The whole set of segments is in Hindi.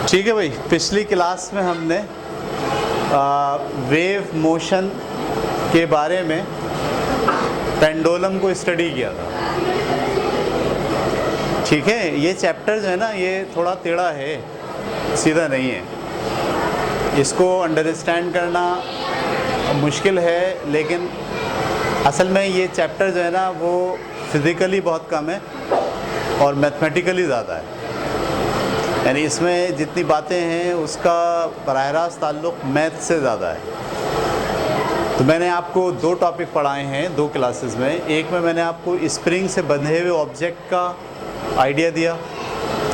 ठीक है भाई, पिछली क्लास में हमने वेव मोशन के बारे में पेंडुलम को स्टडी किया था। ठीक है, ये चैप्टर जो है ना, ये थोड़ा टेढ़ा है, सीधा नहीं है। इसको अंडरस्टैंड करना मुश्किल है, लेकिन असल में ये चैप्टर जो है ना वो फिज़िकली बहुत कम है और मैथमेटिकली ज़्यादा है। यानी इसमें जितनी बातें हैं उसका बराह रास्त ताल्लुक़ मैथ से ज़्यादा है। तो मैंने आपको दो टॉपिक पढ़ाए हैं दो क्लासेस में। एक में मैंने आपको स्प्रिंग से बंधे हुए ऑब्जेक्ट का आइडिया दिया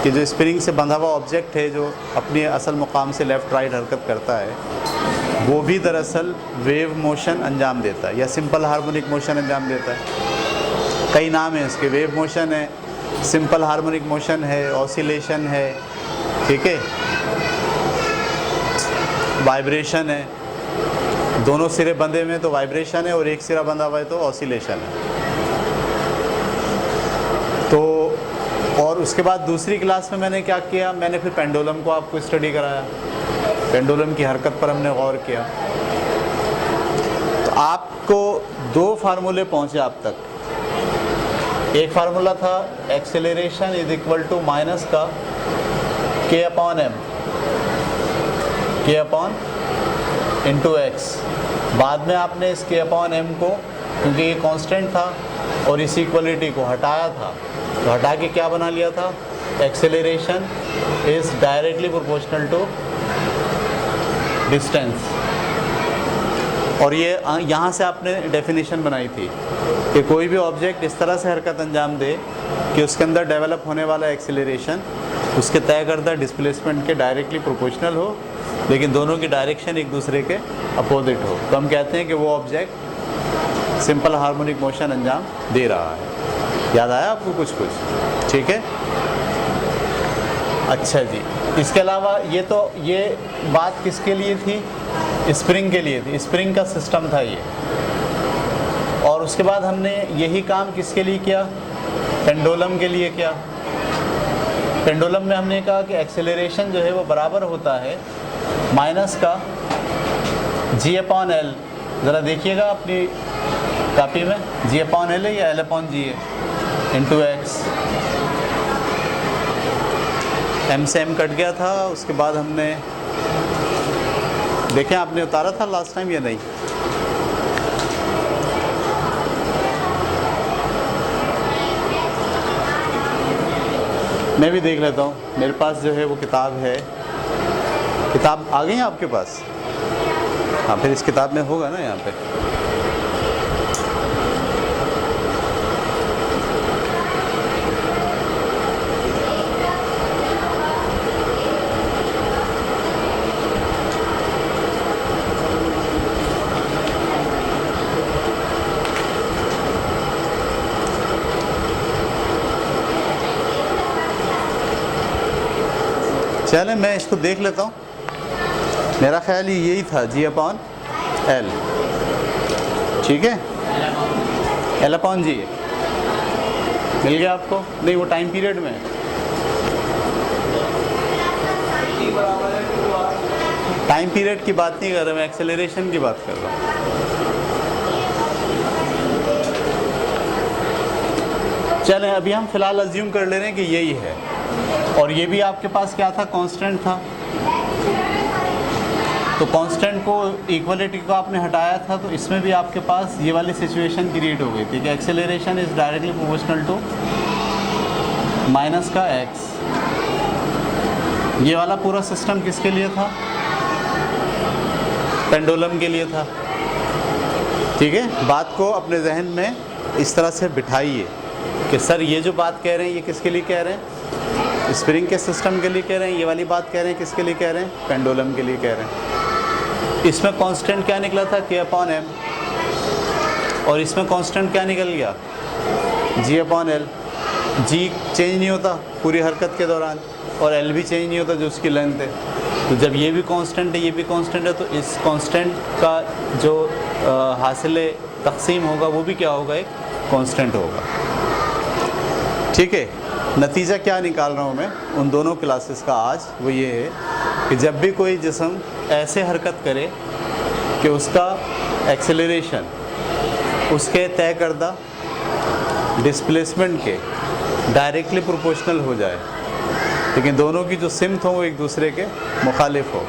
कि जो स्प्रिंग से बंधा हुआ ऑब्जेक्ट है जो अपने असल मुकाम से लेफ़्ट राइट हरकत करता है, वो भी दरअसल वेव मोशन अंजाम देता है या सिंपल हार्मोनिक मोशन अंजाम देता है। कई नाम हैं इसके, वेव मोशन है, सिंपल हार्मोनिक मोशन है, ऑसिलेशन है, ठीक है, वाइब्रेशन है। दोनों सिरे बंधे में तो वाइब्रेशन है और एक सिरा बंधा हुआ है तो ऑसिलेशन है। तो और उसके बाद दूसरी क्लास में मैंने क्या किया, मैंने फिर पेंडुलम को आपको स्टडी कराया। पेंडुलम की हरकत पर हमने गौर किया। तो आपको दो फार्मूले पहुँचे आप तक। एक फार्मूला था acceleration is equal to minus का k upon m, k upon into x. बाद में आपने इस k अपॉन m को, क्योंकि ये कांस्टेंट था और इस इक्वलिटी को हटाया था, तो हटा के क्या बना लिया था, acceleration is directly proportional to distance. और ये यहाँ से आपने डेफिनेशन बनाई थी कि कोई भी ऑब्जेक्ट इस तरह से हरकत अंजाम दे कि उसके अंदर डेवलप होने वाला एक्सेलरेशन उसके तय करदा डिस्प्लेसमेंट के डायरेक्टली प्रोपोर्शनल हो, लेकिन दोनों की डायरेक्शन एक दूसरे के अपोजिट हो, तो हम कहते हैं कि वो ऑब्जेक्ट सिंपल हार्मोनिक मोशन अंजाम दे रहा है। याद आया आपको कुछ कुछ? ठीक है, अच्छा जी। इसके अलावा ये बात किसके लिए थी, स्प्रिंग के लिए थी, स्प्रिंग का सिस्टम था ये। और उसके बाद हमने यही काम किसके लिए किया, पेंडुलम के लिए किया। पेंडुलम में हमने कहा कि एक्सेलरेशन जो है वो बराबर होता है माइनस का g अपॉन एल। ज़रा देखिएगा अपनी कापी में, g अपॉन एल है या l अपॉन g है, इंटू एक्स। m से m कट गया था। उसके बाद हमने देखें, आपने उतारा था लास्ट टाइम या नहीं? मैं भी देख लेता हूँ, मेरे पास जो है वो किताब है। किताब आ गई है आपके पास? हाँ, फिर इस किताब में होगा ना यहाँ पे। चलें, मैं इसको देख लेता हूँ। मेरा ख्याल ही यही था, g अपॉन एल। ठीक है, l अपॉन जी मिल गया आपको? नहीं, वो टाइम पीरियड में है। टाइम पीरियड की बात नहीं कर रहा मैं, एक्सेलरेशन की बात कर रहा हूँ। चलें, अभी हम फिलहाल अज्यूम कर ले रहे हैं कि यही है। और ये भी आपके पास क्या था, कांस्टेंट था। तो कांस्टेंट को, इक्वलिटी को आपने हटाया था, तो इसमें भी आपके पास ये वाली सिचुएशन क्रिएट हो गई थी कि acceleration is directly proportional to minus का एक्स। ये वाला पूरा सिस्टम किसके लिए था, पेंडुलम के लिए था। ठीक है, बात को अपने जहन में इस तरह से बिठाइए कि सर ये जो बात कह रहे हैं ये किसके लिए कह रहे हैं, स्प्रिंग के सिस्टम के लिए कह रहे हैं। ये वाली बात कह रहे हैं किसके लिए कह रहे हैं, पेंडुलम के लिए कह रहे हैं। इसमें कांस्टेंट क्या निकला था, k अपॉन m, और इसमें कांस्टेंट क्या निकल गया, g upon L. g change नहीं होता पूरी हरकत के दौरान और l भी चेंज नहीं होता जो उसकी लेंथ है। तो जब ये भी कांस्टेंट है ये भी कांस्टेंट है, तो इस कांस्टेंट का जो हासिल तक़सीम होगा वो भी क्या होगा, एक कांस्टेंट होगा। ठीक है, नतीजा क्या निकाल रहा हूँ मैं उन दोनों क्लासेस का आज, वो ये है कि जब भी कोई जिस्म ऐसे हरकत करे कि उसका एक्सेलरेशन उसके तय करदा डिस्प्लेसमेंट के डायरेक्टली प्रोपोर्शनल हो जाए, लेकिन दोनों की जो सिमत हो वो एक दूसरे के मुखालिफ हो,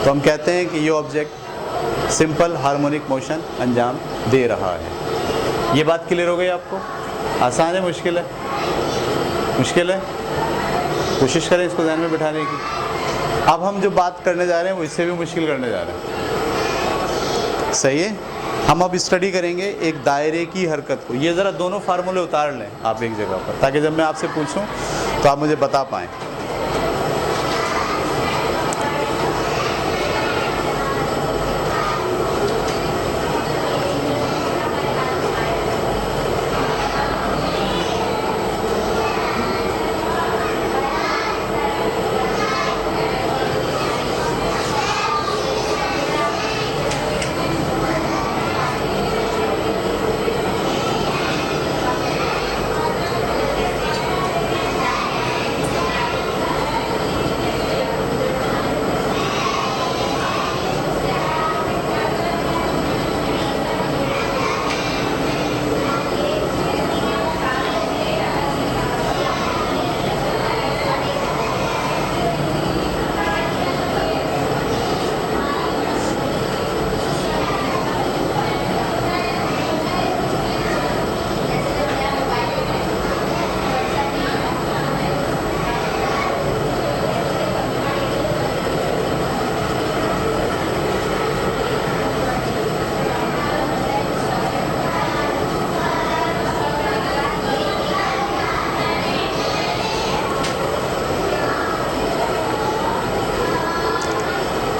तो हम कहते हैं कि ये ऑब्जेक्ट सिंपल हार्मोनिक मोशन अंजाम दे रहा है। ये बात क्लियर हो गई आपको? आसान है, मुश्किल है? मुश्किल है, कोशिश करें इसको ध्यान में बिठाने की। अब हम जो बात करने जा रहे हैं वो इससे भी मुश्किल करने जा रहे हैं। सही है? हम अब स्टडी करेंगे एक दायरे की हरकत को। ये ज़रा दोनों फार्मूले उतार लें आप एक जगह पर, ताकि जब मैं आपसे पूछूं तो आप मुझे बता पाएँ।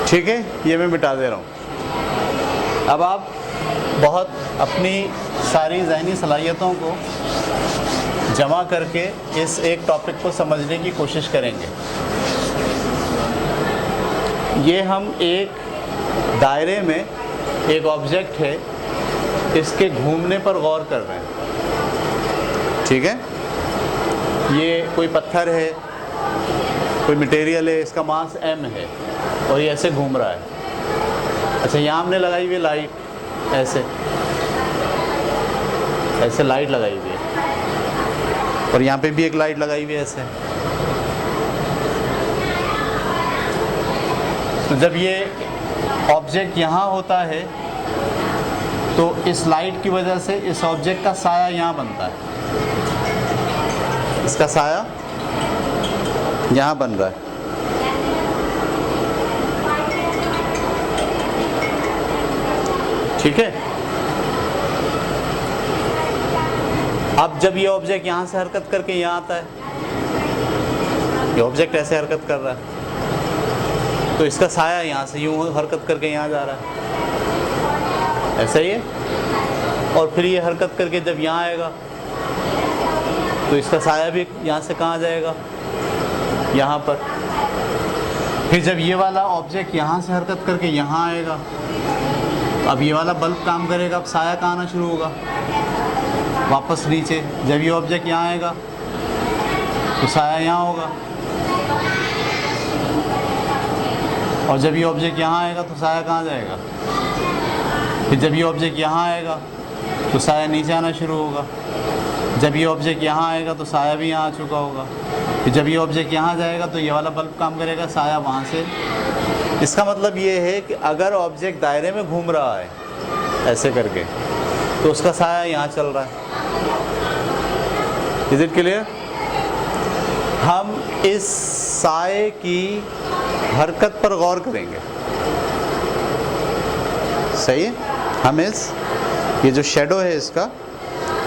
ठीक है, ये मैं मिटा दे रहा हूँ। अब आप बहुत अपनी सारी ज़हनी सलाहियतों को जमा करके इस एक टॉपिक को समझने की कोशिश करेंगे। ये हम एक दायरे में एक ऑब्जेक्ट है, इसके घूमने पर गौर कर रहे हैं। ठीक है, ये कोई पत्थर है, कोई मटेरियल है, इसका मास m है और ये ऐसे घूम रहा है। अच्छा, यहाँ हमने लगाई हुई है लाइट, ऐसे लाइट लगाई हुई है, और यहाँ पे भी एक लाइट लगाई हुई है ऐसे। तो जब ये ऑब्जेक्ट यहाँ होता है तो इस लाइट की वजह से इस ऑब्जेक्ट का साया यहाँ बनता है, इसका साया यहाँ बन रहा है। ठीक है, अब जब ये ऑब्जेक्ट यहाँ से हरकत करके यहाँ आता है, ये ऑब्जेक्ट ऐसे हरकत कर रहा है, तो इसका साया यहाँ से यूँ हरकत करके यहाँ जा रहा है, ऐसा ही है। और फिर ये हरकत करके जब यहाँ आएगा तो इसका साया भी यहाँ से कहाँ जाएगा, यहाँ पर। फिर जब ये वाला ऑब्जेक्ट यहाँ से हरकत करके यहाँ आएगा, अब ये वाला बल्ब काम करेगा, अब साया कहाँ आना शुरू होगा, वापस नीचे। जब ये ऑब्जेक्ट यहाँ आएगा तो साया यहाँ होगा, और जब ये ऑब्जेक्ट यहाँ आएगा तो साया कहाँ जाएगा। फिर जब ये ऑब्जेक्ट यहाँ आएगा तो साया नीचे आना शुरू होगा। जब ये ऑब्जेक्ट यहाँ आएगा तो साया भी यहाँ आ चुका होगा। फिर जब ये ऑब्जेक्ट यहाँ जाएगा तो ये वाला बल्ब काम करेगा, साया वहाँ से। इसका मतलब ये है कि अगर ऑब्जेक्ट दायरे में घूम रहा है ऐसे करके, तो उसका साया यहाँ चल रहा है। Is it clear? हम इस साए की हरकत पर गौर करेंगे। सही है, हम ये जो शेडो है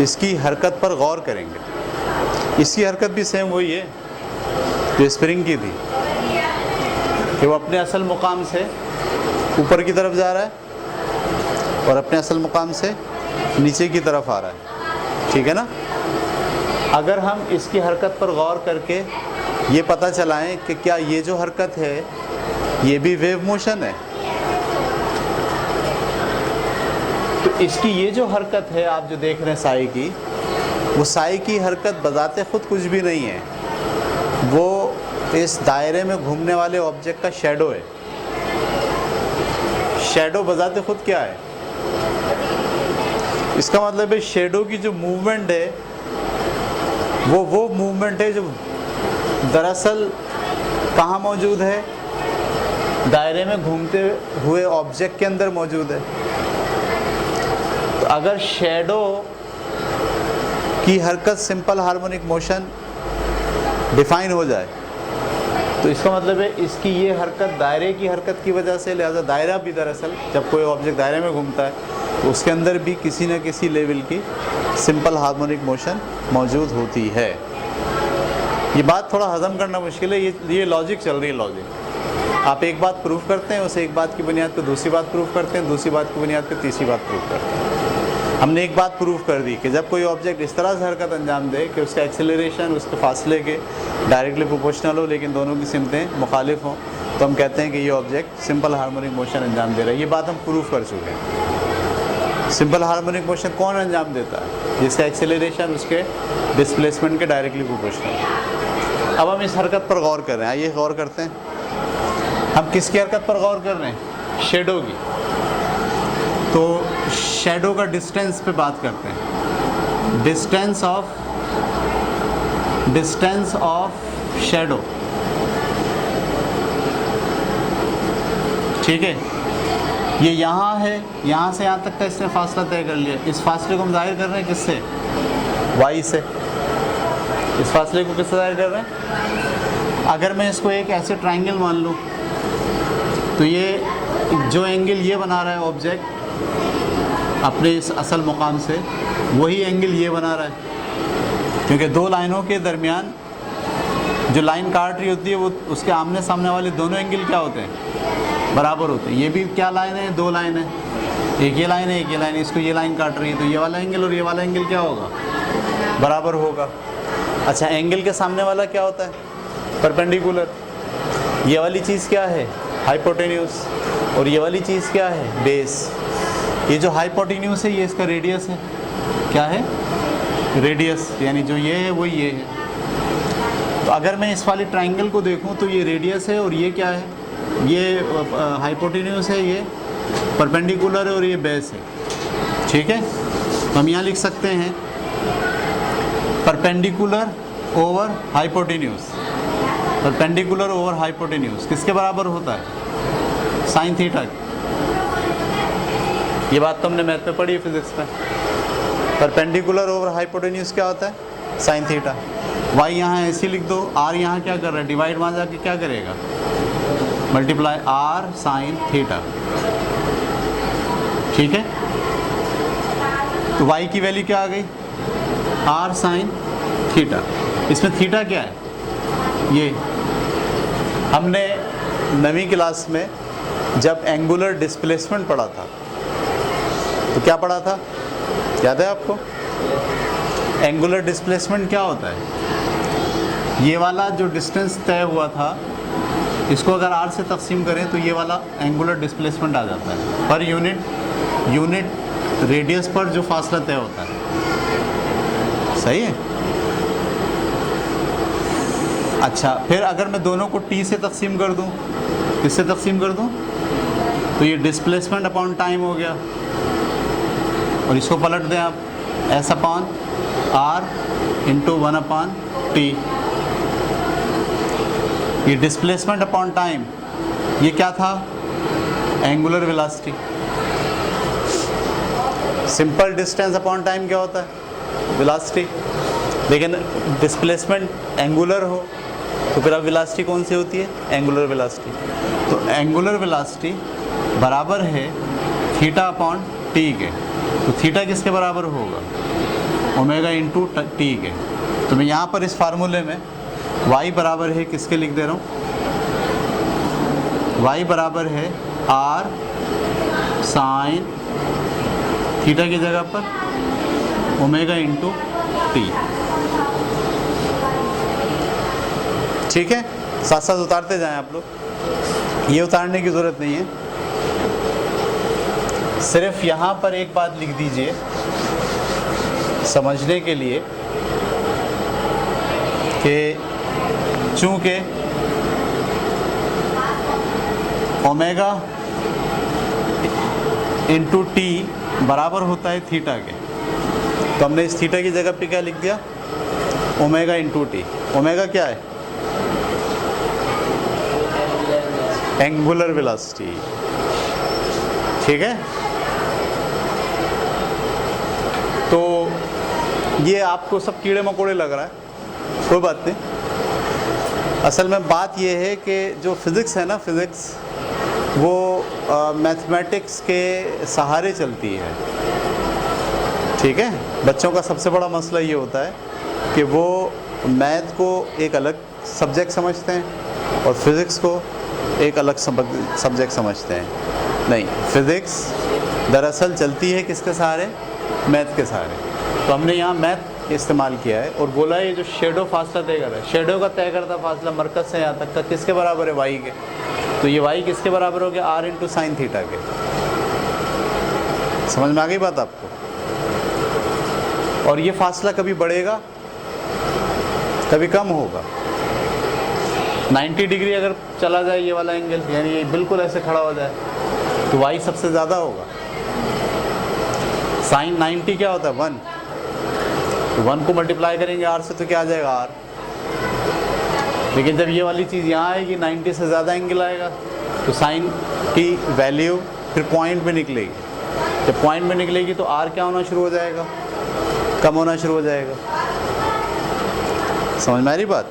इसकी हरकत पर गौर करेंगे। इसकी हरकत भी सेम वही है जो स्प्रिंग की थी, कि वो अपने असल मुकाम से ऊपर की तरफ जा रहा है और अपने असल मुकाम से नीचे की तरफ आ रहा है। ठीक है ना? अगर हम इसकी हरकत पर गौर करके ये पता चलाएं कि क्या ये जो हरकत है ये भी वेव मोशन है, तो इसकी ये जो हरकत है आप जो देख रहे हैं साए की, वो साए की हरकत बजाते खुद कुछ भी नहीं है। वो इस दायरे में घूमने वाले ऑब्जेक्ट का शेडो है। शेडो बजाते खुद क्या है? इसका मतलब है शेडो की जो मूवमेंट है वो मूवमेंट है जो दरअसल कहाँ मौजूद है? दायरे में घूमते हुए ऑब्जेक्ट के अंदर मौजूद है। तो अगर शेडो की हरकत सिंपल हार्मोनिक मोशन डिफाइन हो जाए तो इसका मतलब है इसकी ये हरकत दायरे की हरकत की वजह से, लिहाजा दायरा भी दरअसल जब कोई ऑब्जेक्ट दायरे में घूमता है तो उसके अंदर भी किसी न किसी लेवल की सिंपल हार्मोनिक मोशन मौजूद होती है। ये बात थोड़ा हजम करना मुश्किल है, ये लॉजिक चल रही है। लॉजिक आप एक बात प्रूव करते हैं, उसे एक बात की बुनियाद पर दूसरी बात प्रूव करते हैं, दूसरी बात की बुनियाद पर तीसरी बात प्रूव करते हैं। हमने एक बात प्रूव कर दी कि जब कोई ऑब्जेक्ट इस तरह से हरकत अंजाम दे कि उसका एक्सेलरेशन उसके फासले के डायरेक्टली प्रोपोर्शनल हो लेकिन दोनों की सिमतें मुखालिफ हों, तो हम कहते हैं कि ये ऑब्जेक्ट सिंपल हार्मोनिक मोशन अंजाम दे रहा है। ये बात हम प्रूव कर चुके हैं। सिंपल हार्मोनिक मोशन कौन अंजाम देता है? जिसका एक्सेलरेशन उसके डिस्प्लेसमेंट के डायरेक्टली प्रोपोर्शनल। अब हम इस हरकत पर गौर कर रहे हैं। आइए गौर करते हैं। हम किसकी हरकत पर गौर कर रहे हैं? शेडो की। तो शेडो का डिस्टेंस पे बात करते हैं। डिस्टेंस ऑफ शेडो, ठीक है। ये यहाँ है, यहाँ से यहाँ तक का इसने फासला तय कर लिया। इस फासले को हम जाहिर कर रहे हैं किससे? y से। इस फासले को किससे जाहिर कर रहे हैं? अगर मैं इसको एक ऐसे ट्रायंगल मान लूँ तो ये जो एंगल ये बना रहा है ऑब्जेक्ट अपने इस असल मुकाम से, वही एंगल ये बना रहा है, क्योंकि दो लाइनों के दरमियान जो लाइन काट रही होती है वो उसके आमने सामने वाले दोनों एंगल क्या होते हैं? बराबर होते हैं। ये भी क्या लाइन है? दो लाइन है, एक ये लाइन है, एक ये लाइन है। इसको ये लाइन काट रही है तो ये वाला एंगल और ये वाला एंगल क्या होगा? बराबर होगा। अच्छा, एंगल के सामने वाला क्या होता है? परपेंडिकुलर। ये वाली चीज़ क्या है? हाइपोटेन्यूस। और ये वाली चीज़ क्या है? बेस। ये जो हाइपोटेन्यूस है ये इसका रेडियस है। क्या है? रेडियस, यानी जो ये है वो ये है। तो अगर मैं इस वाले ट्रायंगल को देखूं तो ये रेडियस है और ये क्या है? ये हाइपोटेन्यूस है, ये परपेंडिकुलर है और ये बेस है, ठीक है। तो हम यहाँ लिख सकते हैं perpendicular over hypotenuse. Perpendicular over hypotenuse किसके बराबर होता है? Sine theta. ये बात तो हमने मैथ में पढ़ी है, फिजिक्स में। परपेंडिकुलर ओवर हाइपोटेन्यूस क्या होता है? Sine theta. y यहाँ ऐसे लिख दो, r यहाँ क्या कर रहा है? डिवाइड वहाँ जाके क्या करेगा? मल्टीप्लाई r साइन थीटा, ठीक है। तो y की वैल्यू क्या आ गई? r sine theta. इसमें थीटा क्या है? ये हमने 9वीं क्लास में जब एंगुलर डिस्प्लेसमेंट पढ़ा था तो क्या पढ़ा था? याद है आपको? एंगुलर डिस्प्लेसमेंट क्या होता है? ये वाला जो डिस्टेंस तय हुआ था इसको अगर r से तकसीम करें तो ये वाला एंगुलर डिस्प्लेसमेंट आ जाता है पर यूनिट रेडियस पर जो फासला तय होता है। सही है। अच्छा, फिर अगर मैं दोनों को t से तकसीम कर दूं, किससे तकसीम कर दूं? तो ये डिस्प्लेसमेंट अपॉन टाइम हो गया और इसको पलट दें आप, s upon r into 1 upon t। ये डिस्प्लेसमेंट अपॉन टाइम ये क्या था? Angular velocity. Simple distance upon time क्या होता है? वेलोसिटी। लेकिन डिस्प्लेसमेंट एंगुलर हो तो फिर अब वेलोसिटी कौन सी होती है? Angular velocity. तो एंगुलर वेलोसिटी बराबर है थीटा अपॉन टी के। तो थीटा किसके बराबर होगा? ओमेगा इंटू टी के। तो मैं यहाँ पर इस फार्मूले में y बराबर है किसके लिख दे रहा हूँ? y बराबर है r साइन थीटा की जगह पर ओमेगा इंटू टी, ठीक है। साथ साथ उतारते जाएं आप लोग, ये उतारने की ज़रूरत नहीं है। सिर्फ यहाँ पर एक बात लिख दीजिए समझने के लिए कि चूँकि ओमेगा इंटू टी बराबर होता है थीटा के, तो हमने इस थीटा की जगह पे क्या लिख दिया, ओमेगा इंटू टी। ओमेगा क्या है, एंगुलर वेलोसिटी, ठीक है। तो ये आपको सब कीड़े मकोड़े लग रहा है, कोई बात नहीं। असल में बात ये है कि जो फिज़िक्स है ना, फिज़िक्स वो मैथमेटिक्स के सहारे चलती है, ठीक है। बच्चों का सबसे बड़ा मसला ये होता है कि वो मैथ को एक अलग सब्जेक्ट समझते हैं और फिज़िक्स को एक अलग सब्जेक्ट समझते हैं। नहीं, फिज़िक्स दरअसल चलती है किसके सहारे, मैथ के सहारे। तो हमने यहाँ मैथ इस्तेमाल किया है और बोला ये जो शेडो फासला तय कर रहा है, शेडो का तय करता फासला मरकज़ से यहाँ तक का किसके बराबर है, वाई के। तो ये वाई किसके बराबर हो गया, आर इंटू साइन थीटा के। समझ में आ गई बात आपको। और ये फासला कभी बढ़ेगा कभी कम होगा। 90 डिग्री अगर चला जाए ये वाला एंगल, यानी ये बिल्कुल ऐसे खड़ा हो जाए, तो वाई सबसे ज़्यादा होगा। साइन 90 क्या होता है, 1, तो 1 को मल्टीप्लाई करेंगे आर से तो क्या आ जाएगा, आर। लेकिन जब ये वाली चीज़ यहाँ आएगी 90 से ज़्यादा एंगल आएगा, तो साइन की वैल्यू फिर पॉइंट में निकलेगी। जब पॉइंट में निकलेगी तो आर क्या होना शुरू हो जाएगा, कम होना शुरू हो जाएगा। समझ में आ रही बात।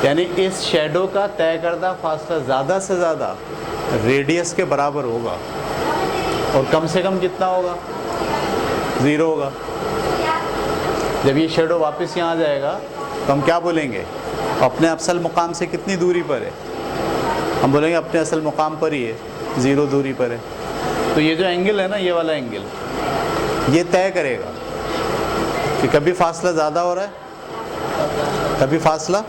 यानी इस शेडो का तय करदा फासला ज़्यादा से ज़्यादा रेडियस के बराबर होगा और कम से कम कितना होगा, 0 होगा। जब ये शेडो वापस यहाँ आ जाएगा तो हम क्या बोलेंगे, अपने असल मुकाम से कितनी दूरी पर है, हम बोलेंगे अपने असल मुकाम पर ही है, 0 दूरी पर है। तो ये जो एंगल है ना, ये वाला एंगल, ये तय करेगा कि कभी फासला ज़्यादा हो रहा है कभी फासला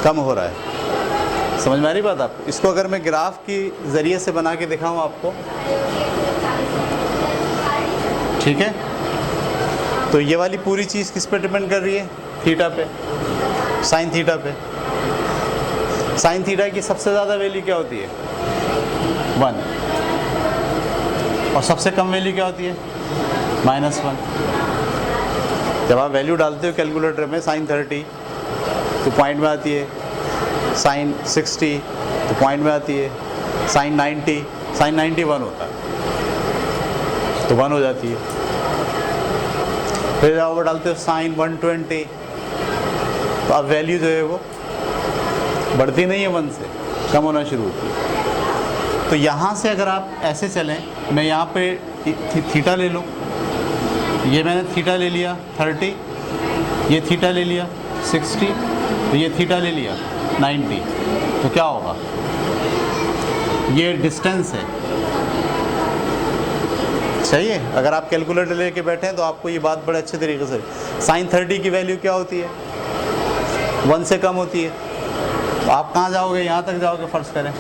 कम हो रहा है। समझ में आ रही बात आपको। इसको अगर मैं ग्राफ की ज़रिए से बना के दिखाऊँ आपको, ठीक है, तो ये वाली पूरी चीज़ किस पे डिपेंड कर रही है, थीटा पे, साइन थीटा पे। साइन थीटा की सबसे ज़्यादा वैल्यू क्या होती है, 1, और सबसे कम वैल्यू क्या होती है, -1। जब आप वैल्यू डालते हो कैलकुलेटर में, साइन 30 तो पॉइंट में आती है, साइन 60 तो पॉइंट में आती है, साइन 90, साइन 90 1 होता है तो 1 हो जाती है। फिर आप डालते हो साइन 120, तो अब वैल्यू जो है वो बढ़ती नहीं है 1 से, कम होना शुरू होती है। तो यहाँ से अगर आप ऐसे चलें, मैं यहाँ पे थीटा ले लूँ, ये मैंने थीटा ले लिया 30, ये थीटा ले लिया 60, तो ये थीटा ले लिया 90, तो क्या होगा, ये डिस्टेंस है। सही है। अगर आप कैलकुलेटर लेके बैठे हैं तो आपको ये बात बड़े अच्छे तरीके से, साइन 30 की वैल्यू क्या होती है, 1 से कम होती है। तो आप कहाँ जाओगे, यहाँ तक जाओगे फ़र्ज़ करें।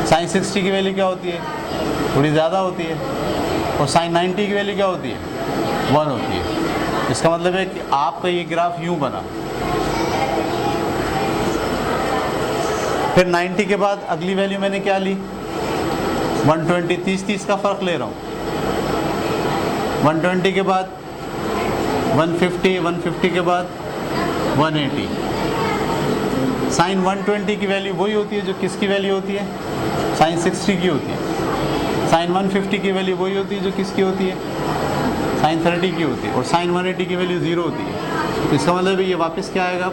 साइन 60 की वैल्यू क्या होती है, थोड़ी ज़्यादा होती है। और साइन 90 की वैल्यू क्या होती है, 1 होती है। इसका मतलब है कि आपका ये ग्राफ यूँ बना, फिर 90 के बाद अगली वैल्यू मैंने क्या ली, 120, 30 का फ़र्क ले रहा हूँ। 120 के बाद 150, 150 के बाद 180। साइन 120 की वैल्यू वही होती है जो किसकी वैल्यू होती है, साइन 60 की होती है। साइन 150 की वैल्यू वही होती है जो किसकी होती है, साइन 30 की होती है। और साइन 180 की वैल्यू 0 होती है। तो इसका मतलब है ये वापस क्या आएगा,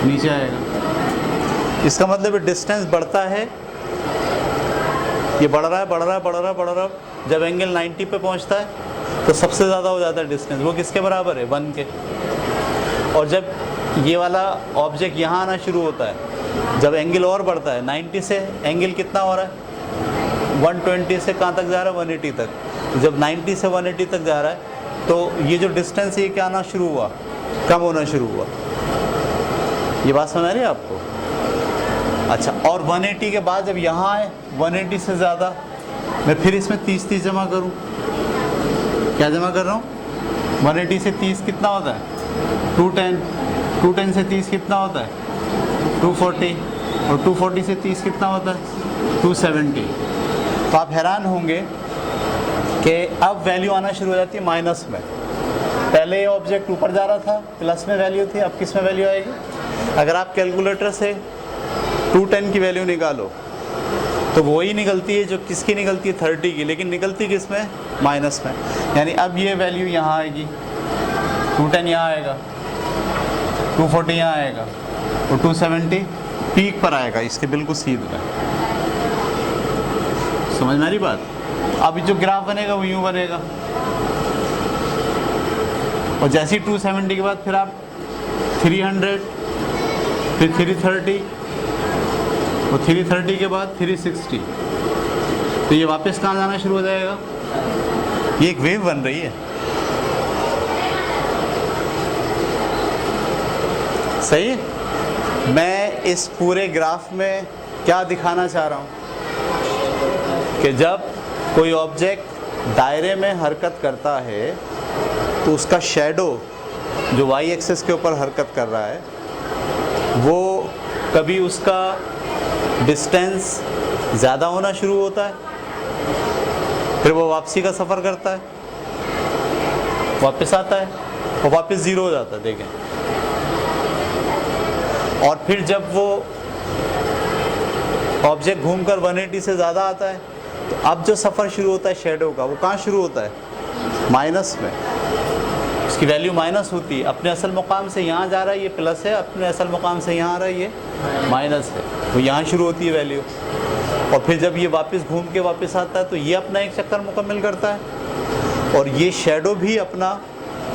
नीचे आएगा। इसका मतलब है डिस्टेंस बढ़ता है, ये बढ़ रहा है, बढ़ रहा है, बढ़ रहा है, बढ़ रहा है। जब एंगल 90 पे पहुंचता है तो सबसे ज़्यादा हो जाता है डिस्टेंस, वो किसके बराबर है, 1 के। और जब ये वाला ऑब्जेक्ट यहाँ आना शुरू होता है, जब एंगल और बढ़ता है, 90 से एंगल कितना हो रहा है, 120 से कहाँ तक जा रहा है, 180 तक। तो जब 90 से 180 तक जा रहा है तो ये जो डिस्टेंस है ये क्या आना शुरू हुआ, कम होना शुरू हुआ। ये बात समझ आ रही है आपको। अच्छा, और 180 के बाद जब यहाँ आए 180 से ज़्यादा, मैं फिर इसमें 30 जमा करूँ, क्या जमा कर रहा हूँ, 180 से 30 कितना होता है, 210। 210 से 30 कितना होता है? 240, और 240 से 30 कितना होता है? 270। तो आप हैरान होंगे कि अब वैल्यू आना शुरू हो जाती है माइनस में। पहले ये ऑब्जेक्ट ऊपर जा रहा था, प्लस में वैल्यू थी, अब किस में वैल्यू आएगी? अगर आप कैलकुलेटर से 210 की वैल्यू निकालो तो वही निकलती है जो किसकी निकलती है? 30 की, लेकिन निकलती किस में? माइनस में। यानी अब ये वैल्यू यहाँ आएगी, 210 यहाँ आएगा, 240 यहाँ आएगा, और 270 पीक पर आएगा, इसके बिल्कुल सीधे। समझ में आ रही बात? अब जो ग्राफ बनेगा वो यूँ बनेगा, और जैसे ही 270 के बाद फिर आप 300, फिर 330, और 330 के बाद 360, तो ये वापस कहाँ जाना शुरू हो जाएगा? ये एक वेव बन रही है। सही है? मैं इस पूरे ग्राफ में क्या दिखाना चाह रहा हूँ कि जब कोई ऑब्जेक्ट दायरे में हरकत करता है तो उसका शैडो जो वाई एक्सिस के ऊपर हरकत कर रहा है वो कभी उसका डिस्टेंस ज़्यादा होना शुरू होता है, फिर वो वापसी का सफ़र करता है, वापस आता है और वापस ज़ीरो हो जाता है। देखें, और फिर जब वो ऑब्जेक्ट घूमकर 180 से ज़्यादा आता है तो अब जो सफ़र शुरू होता है शैडो का, वो कहाँ शुरू होता है? माइनस में। उसकी वैल्यू माइनस होती है। अपने असल मुकाम से यहाँ जा रहा है, ये प्लस है, अपने असल मुकाम से यहाँ आ रहा है, ये माइनस है। वो यहाँ शुरू होती है वैल्यू, और फिर जब ये वापस घूम के वापस आता है तो ये अपना एक चक्कर मुकम्मल करता है, और ये शैडो भी अपना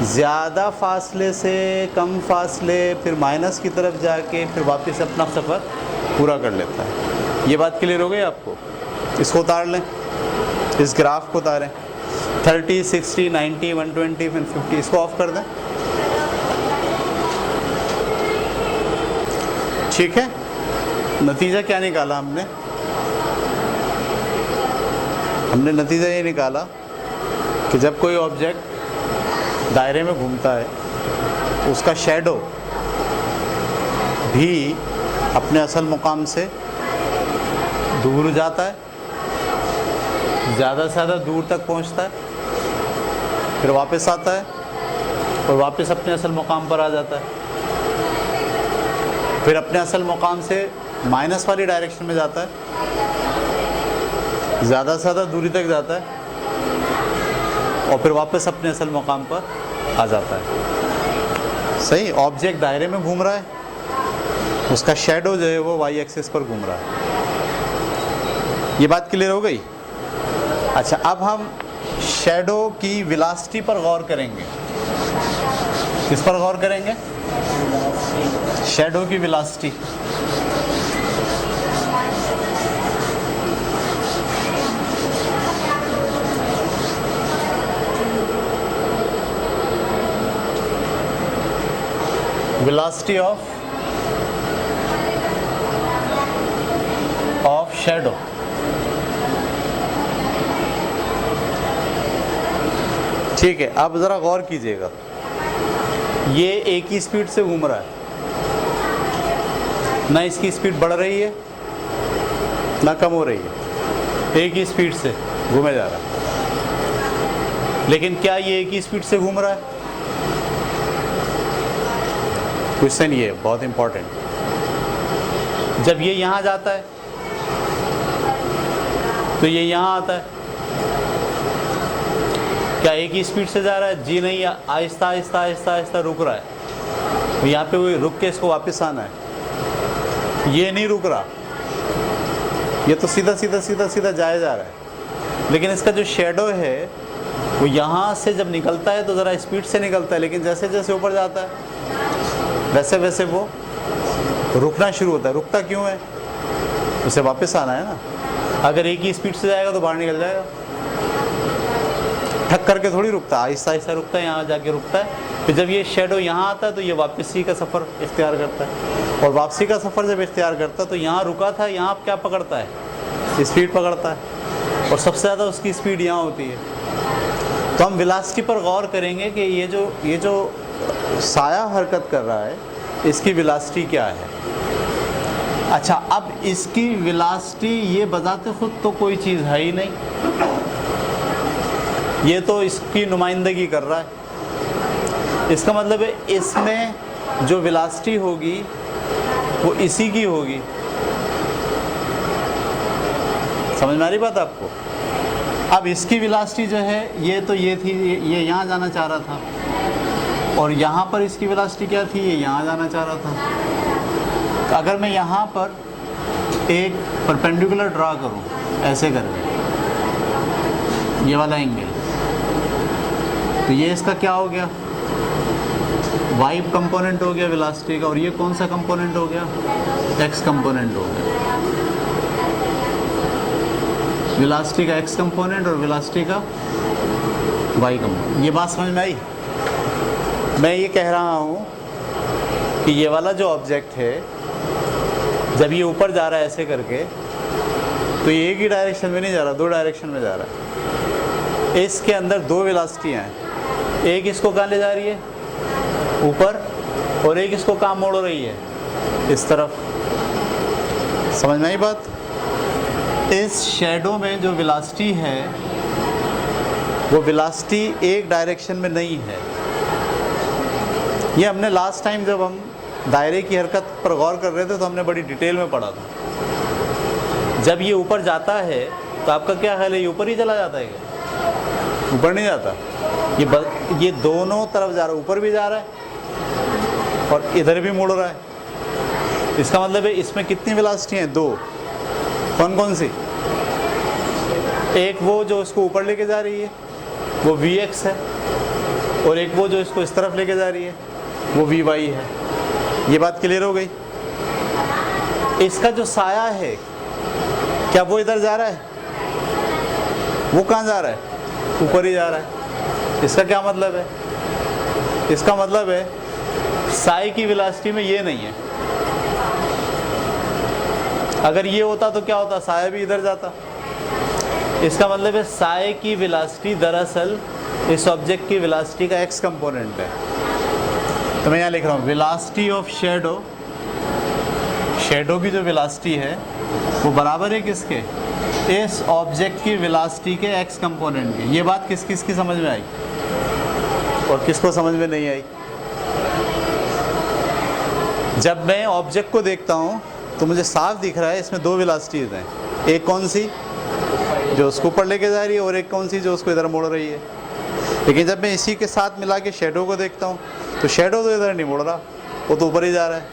ज़्यादा फासले से कम फासले फिर माइनस की तरफ जाके फिर वापस अपना सफ़र पूरा कर लेता है। ये बात क्लियर हो गई आपको? इसको उतार लें, इस ग्राफ को उतारें, 30, 60, 90, 120, फिर 50, इसको ऑफ कर दें। ठीक है, नतीजा क्या निकाला हमने? हमने नतीजा ये निकाला कि जब कोई ऑब्जेक्ट दायरे में घूमता है उसका शैडो भी अपने असल मुकाम से दूर जाता है, ज़्यादा से ज़्यादा दूर तक पहुंचता है, फिर वापस आता है और वापस अपने असल मुकाम पर आ जाता है, फिर अपने असल मुकाम से माइनस वाली डायरेक्शन में जाता है, ज़्यादा से ज़्यादा दूरी तक जाता है, और फिर वापस अपने असल मुकाम पर आ जाता है। सही, ऑब्जेक्ट दायरे में घूम रहा है, उसका शैडो जो है वो वाई एक्सिस पर घूम रहा है। ये बात क्लियर हो गई? अच्छा, अब हम शैडो की वेलोसिटी पर गौर करेंगे। किस पर गौर करेंगे? शैडो की वेलोसिटी। Velocity of shadow. ठीक है, अब ज़रा गौर कीजिएगा, ये एक ही स्पीड से घूम रहा है, ना इसकी स्पीड बढ़ रही है ना कम हो रही है, एक ही स्पीड से घूमे जा रहा है। लेकिन क्या ये एक ही स्पीड से घूम रहा है? क्वेश्चन ये बहुत इंपॉर्टेंट। जब ये यहाँ जाता है तो ये यहाँ आता है, क्या एक ही स्पीड से जा रहा है? जी नहीं, आहिस्ता आहिस्ता आहिस्ता आहिस्ता रुक रहा है। तो यहाँ पे वो रुक के इसको वापस आना है, ये नहीं रुक रहा, ये तो सीधा सीधा सीधा सीधा जाया जा रहा है। लेकिन इसका जो शेडो है वो यहाँ से जब निकलता है तो ज़रा स्पीड से निकलता है, लेकिन जैसे जैसे ऊपर जाता है वैसे वैसे वो रुकना शुरू होता है। रुकता क्यों है? उसे वापस आना है ना। अगर एक ही स्पीड से जाएगा तो बाहर निकल जाएगा, ठक करके थोड़ी रुकता है, आहिस्ता आहिस्ता रुकता है, यहाँ जाके रुकता है। फिर जब ये शेडो यहाँ आता है तो ये वापसी का सफ़र इख्तियार करता है, और वापसी का सफ़र जब इख्तियार करता है तो यहाँ रुका था, यहाँ क्या पकड़ता है? स्पीड पकड़ता है, और सबसे ज़्यादा उसकी स्पीड यहाँ होती है। तो हम वेलोसिटी पर गौर करेंगे कि ये जो साया हरकत कर रहा है इसकी वेलोसिटी क्या है। अच्छा, अब इसकी वेलोसिटी ये बजाते खुद तो कोई चीज़ है ही नहीं, ये तो इसकी नुमाइंदगी कर रहा है। इसका मतलब है इसमें जो वेलोसिटी होगी वो इसी की होगी। समझ में आ रही बात आपको? अब इसकी वेलोसिटी जो है ये तो ये थी, ये यहाँ जाना चाह रहा था, और यहाँ पर इसकी वेलोसिटी क्या थी, ये यहाँ जाना चाह रहा था। तो अगर मैं यहाँ पर एक परपेंडिकुलर ड्रा करूँ ऐसे करके, ये वाला एंगल, तो ये इसका क्या हो गया, वाई कंपोनेंट हो गया वेलोसिटी का, और ये कौन सा कंपोनेंट हो गया, एक्स कंपोनेंट हो गया। वेलोसिटी का एक्स कंपोनेंट और वेलोसिटी का वाई कंपोनेंट। ये बात समझ में आई? मैं ये कह रहा हूँ कि ये वाला जो ऑब्जेक्ट है जब ये ऊपर जा रहा है ऐसे करके, तो ये एक ही डायरेक्शन में नहीं जा रहा, दो डायरेक्शन में जा रहा है। इसके अंदर दो वेलोसिटियाँ हैं, एक इसको कहाँ ले जा रही है, ऊपर, और एक इसको कहाँ मोड़ रही है, इस तरफ। समझ में आई बात? इस शैडो में जो वेलोसिटी है वो वेलोसिटी एक डायरेक्शन में नहीं है। ये हमने लास्ट टाइम जब हम दायरे की हरकत पर गौर कर रहे थे तो हमने बड़ी डिटेल में पढ़ा था। जब ये ऊपर जाता है तो आपका क्या ख्याल है, ये ऊपर ही चला जाता है क्या? ऊपर नहीं जाता, ये दोनों तरफ जा रहा है, ऊपर भी जा रहा है और इधर भी मुड़ रहा है। इसका मतलब है इसमें कितनी वेलोसिटी हैं, दो। कौन कौन सी? एक वो जो इसको ऊपर लेके जा रही है वो Vx है, और एक वो जो इसको इस तरफ लेके जा रही है वो Vy है। ये बात क्लियर हो गई? इसका जो साया है क्या वो इधर जा रहा है, वो कहाँ जा रहा है, ऊपर ही जा रहा है। इसका क्या मतलब है? इसका मतलब है साए की वेलोसिटी में ये नहीं है। अगर ये होता तो क्या होता, साया भी इधर जाता। इसका मतलब है साए की वेलोसिटी दरअसल इस ऑब्जेक्ट की वेलोसिटी का एक्स कंपोनेंट है। तो मैं यहाँ लिख रहा हूँ वेलोसिटी ऑफ शैडो, शैडो की जो वेलोसिटी है वो बराबर है किसके, इस ऑब्जेक्ट की वेलोसिटी के एक्स कंपोनेंट की। ये बात किस किस की समझ में आई और किसको समझ में नहीं आई? जब मैं ऑब्जेक्ट को देखता हूँ तो मुझे साफ दिख रहा है इसमें दो वेलोसिटीज़ हैं, एक कौन सी जो उसको ऊपर लेके जा रही है और एक कौन सी जो उसको इधर मोड़ रही है। लेकिन जब मैं इसी के साथ मिला के शेडो को देखता हूँ तो शेडो तो इधर नहीं मुड़ रहा, वो तो ऊपर ही जा रहा है।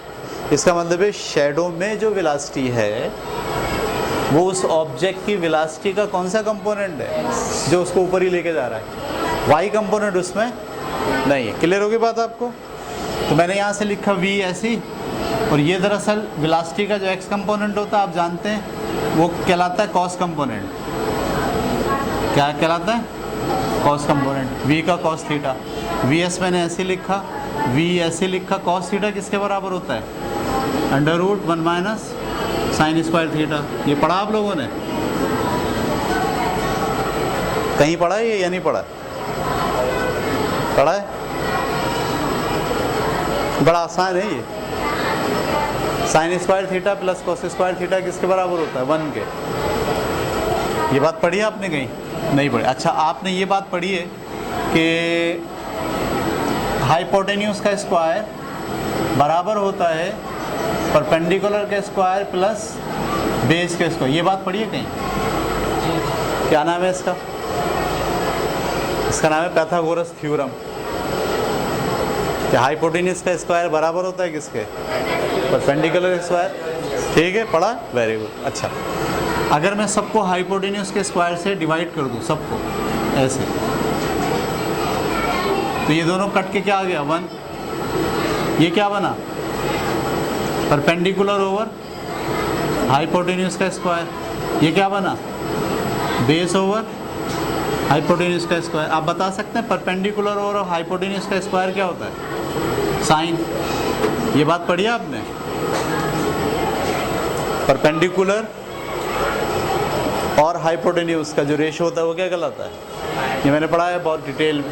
इसका मतलब है शेडो में जो वेलोसिटी है वो उस ऑब्जेक्ट की वेलोसिटी का कौन सा कंपोनेंट है, जो उसको ऊपर ही लेके जा रहा है। वाई कंपोनेंट उसमें नहीं है। क्लियर होगी बात आपको? तो मैंने यहाँ से लिखा V ऐसी, और ये दरअसल वेलोसिटी का जो एक्स कंपोनेंट होता है आप जानते हैं वो कहलाता है कॉस कंपोनेंट। क्या कहलाता है? Cos component. V का कॉस थीटा, VS मैंने ऐसे लिखा, V ऐसे लिखा। कॉस थीटा किसके बराबर होता है, √1 माइनस साइन स्क्वायर थीटा। ये पढ़ा आप लोगों ने? कहीं पढ़ा है ये या नहीं पढ़ा? पढ़ा है? बड़ा आसान है ये। Sign square theta plus cos square theta किसके बराबर होता है, 1 के। ये बात पढ़ी है आपने कहीं? नहीं पढ़ी। अच्छा, आपने ये बात पढ़ी है कि हाइपोटेन्यूज का स्क्वायर बराबर होता है परपेंडिकुलर के स्क्वायर प्लस बेस के स्क्वायर। ये बात पढ़ी है कहीं? क्या नाम है इसका? इसका नाम है पाइथागोरस थ्योरम। क्या हाइपोटेन्यूज का स्क्वायर बराबर होता है किसके, परपेंडिकुलर स्क्वायर। ठीक है, पढ़ा? Very good. अच्छा, अगर मैं सबको हाइपोटेन्यूज के स्क्वायर से डिवाइड कर दूं, सबको ऐसे, तो ये दोनों कट के क्या आ गया, 1। ये क्या बना, परपेंडिकुलर ओवर हाइपोटेन्यूज का स्क्वायर। ये क्या बना, बेस ओवर हाइपोटेन्यूज का स्क्वायर। आप बता सकते हैं परपेंडिकुलर ओवर हाइपोटेन्यूज का स्क्वायर क्या होता है, साइन। ये बात पढ़ी है आपने? परपेंडिकुलर और हाइपोटेन्यूज का जो रेशो होता है वो क्या कहलाता है, ये मैंने पढ़ा है बहुत डिटेल में।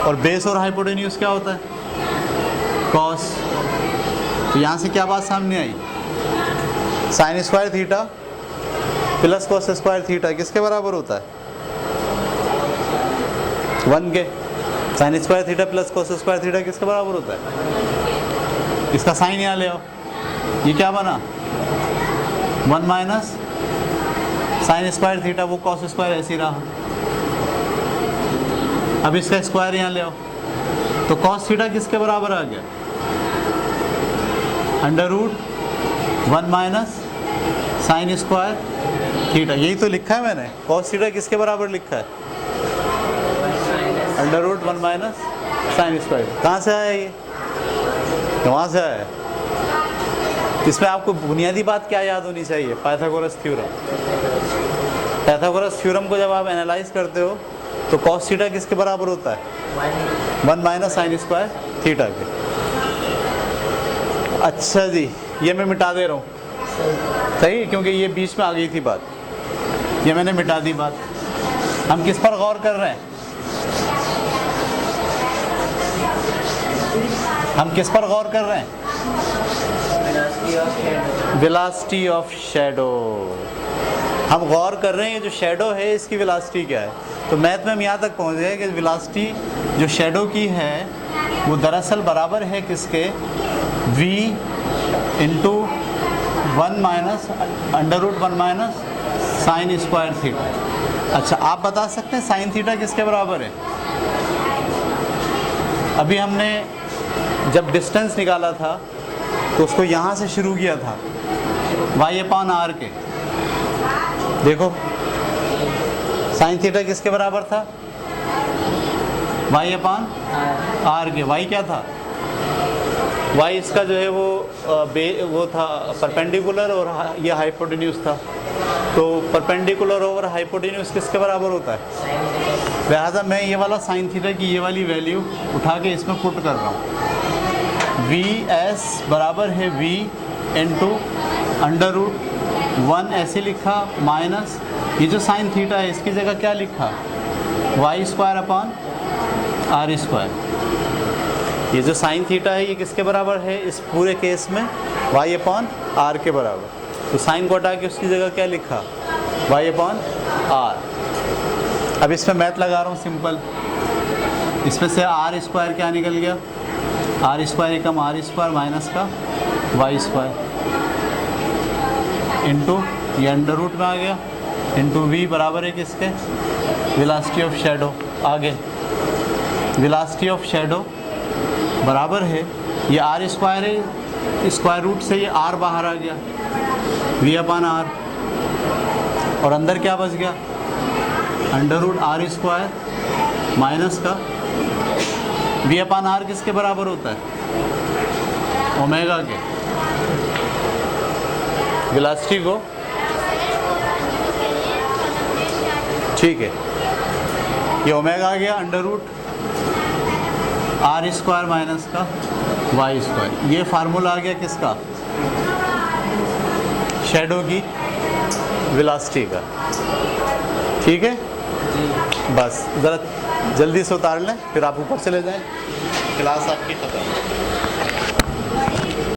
और बेस और हाइपोटेन्यूज क्या होता है, कॉस। तो यहाँ से क्या बात सामने आई, sine square theta plus cos square theta किसके बराबर होता है, 1 के। Sine square theta plus cos square theta किसके बराबर होता है, इसका साइन यहाँ ले आओ, ये क्या बना 1 माइनस साइन स्क्वायर थीटा, वो कॉस स्क्वायर ऐसे ही रहा। अब इसका स्क्वायर यहाँ ले आओ, तो कॉस थीटा किसके बराबर आ गया, under root 1 minus sine square theta. यही तो लिखा है मैंने, कॉस थीटा किसके बराबर लिखा है, under root 1 minus sine square. कहाँ से आया ये, वहाँ से आया। इसमें आपको बुनियादी बात क्या याद होनी चाहिए, पाइथागोरस थ्योरम। पाइथागोरस थ्योरम को जब आप एनालाइज करते हो तो कॉस थीटा किसके बराबर होता है, 1 माइनस साइन स्क्वायर थीटा के। अच्छा जी, ये मैं मिटा दे रहा हूँ, सही, क्योंकि ये बीच में आ गई थी बात, ये मैंने मिटा दी बात। हम किस पर गौर कर रहे हैं, हम किस पर गौर कर रहे हैं, वेलोसिटी ऑफ शैडो। हम गौर कर रहे हैं जो शैडो है इसकी वेलोसिटी क्या है। तो मैथ में हम यहाँ तक पहुँच गए कि वेलोसिटी जो शैडो की है वो दरअसल बराबर है किसके, v into 1 minus under root 1 minus sine square theta. अच्छा, आप बता सकते हैं साइन थीटा किसके बराबर है। अभी हमने जब डिस्टेंस निकाला था तो उसको यहाँ से शुरू किया था y/r के। देखो साइन थीटा किसके बराबर था, y/r के। y क्या था, y इसका जो है वो था परपेंडिकुलर और ये हाइपोटेन्यूज था। तो परपेंडिकुलर ओवर हाइपोटेन्यूज किसके बराबर होता है, लिहाजा मैं ये वाला साइन थीटा की ये वाली वैल्यू उठा के इसमें पुट कर रहा हूँ। Vs बराबर है v इंटू अंडर रूट 1 ऐसे लिखा माइनस ये जो साइन थीटा है इसकी जगह क्या लिखा, y square upon r square. ये जो साइन थीटा है ये किसके बराबर है इस पूरे केस में, y अपॉन r के बराबर। तो साइन को हटा के उसकी जगह क्या लिखा, y अपॉन r। अब इसमें मैथ लगा रहा हूँ सिंपल, इसमें से r स्क्वायर क्या निकल गया, r स्क्वायर कम r स्क्वायर माइनस का y स्क्वायर इंटू ये अंडर रूट में आ गया इंटू v बराबर है किसके, वेलोसिटी ऑफ शैडो। आगे वेलोसिटी ऑफ शैडो बराबर है ये r स्क्वायर है, स्क्वायर रूट से ये r बाहर आ गया v अपॉन r, और अंदर क्या बच गया, under root r square minus का v अपॉन r किसके बराबर होता है, ओमेगा के। वेलोसिटी को, ठीक है, ये ओमेगा आ गया under root r square minus का y स्क्वायर। ये फार्मूला आ गया किसका, शैडो की वेलोसिटी का। ठीक है, बस ज़रा जल्दी से उतार लें फिर आप ऊपर चले जाएं, क्लास आपकी खत्म।